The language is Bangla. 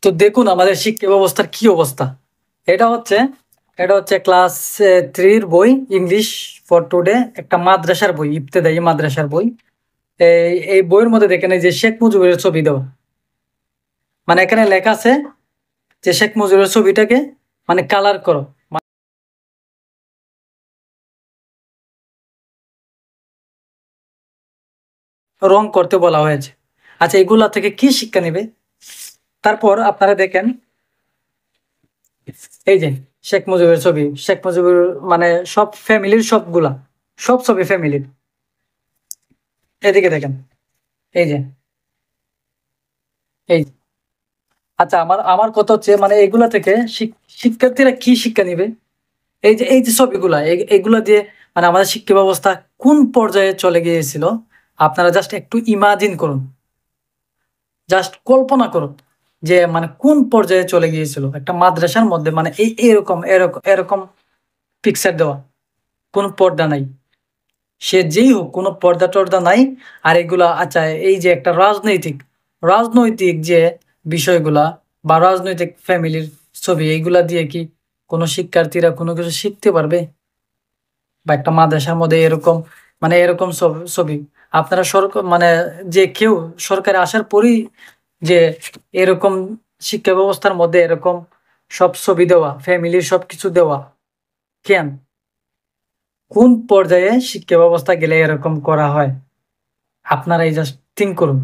তো দেখুন আমাদের শিক্ষা ব্যবস্থার কি অবস্থা। এটা হচ্ছে এটা হচ্ছে ক্লাস 3 বই, ইংলিশ ফর টুডে, একটা মাদ্রাসার বই, ইবতেদায়ী মাদ্রাসার বই। এই বইয়ের মধ্যে দেখেন এই যে শেখ মুজিবের ছবি দেওয়া, মানে এখানে লেখা আছে যে শেখ মুজিবের ছবিটাকে মানে কালার করো, রং করতে বলা হয়েছে। আচ্ছা, এগুলা থেকে কি শিক্ষা নেবে? তারপর আপনারা দেখেন এই যে শেখ মুজিবের ছবি, শেখ মুজিবের মানে সব ফ্যামিলির সবগুলা, সব ছবি ফ্যামিলির। এদিকে দেখেন এই যে এই, আচ্ছা আমার আমার কথা হচ্ছে মানে এগুলা থেকে শিক্ষার্থীরা কি শিক্ষা নিবে? এই যে ছবিগুলা, এগুলা দিয়ে মানে আমাদের শিক্ষা ব্যবস্থা কোন পর্যায়ে চলে গিয়েছিল আপনারা জাস্ট একটু ইমাজিন করুন, জাস্ট কল্পনা করুন যে মানে কোন পর্যায়ে চলে গিয়েছিল একটা মাদ্রাসার মধ্যে, মানে এই এরকম এরকম এরকম পিকচার দেওয়া, কোনো পর্দা নাই, সে যেই হোক কোনো পর্দা টর্দা নাই। আর এগুলা আচ্ছা, এই যে একটা রাজনৈতিক রাজনৈতিক যে বিষয়গুলা বা রাজনৈতিক ফ্যামিলির ছবি, এইগুলা দিয়ে কি কোনো শিক্ষার্থীরা কোনো কিছু শিখতে পারবে? বা একটা মাদ্রাসার মধ্যে এরকম মানে এরকম ছবি আপনারা সরকার মানে যে কেউ সরকারে আসার পরই যে এরকম শিক্ষা ব্যবস্থার মধ্যে এরকম সব ছবি দেওয়া, ফ্যামিলির সবকিছু দেওয়া, কেন? কোন পর্যায়ে শিক্ষা ব্যবস্থা গেলে এরকম করা হয়? আপনারা এই জাস্ট থিঙ্ক করুন।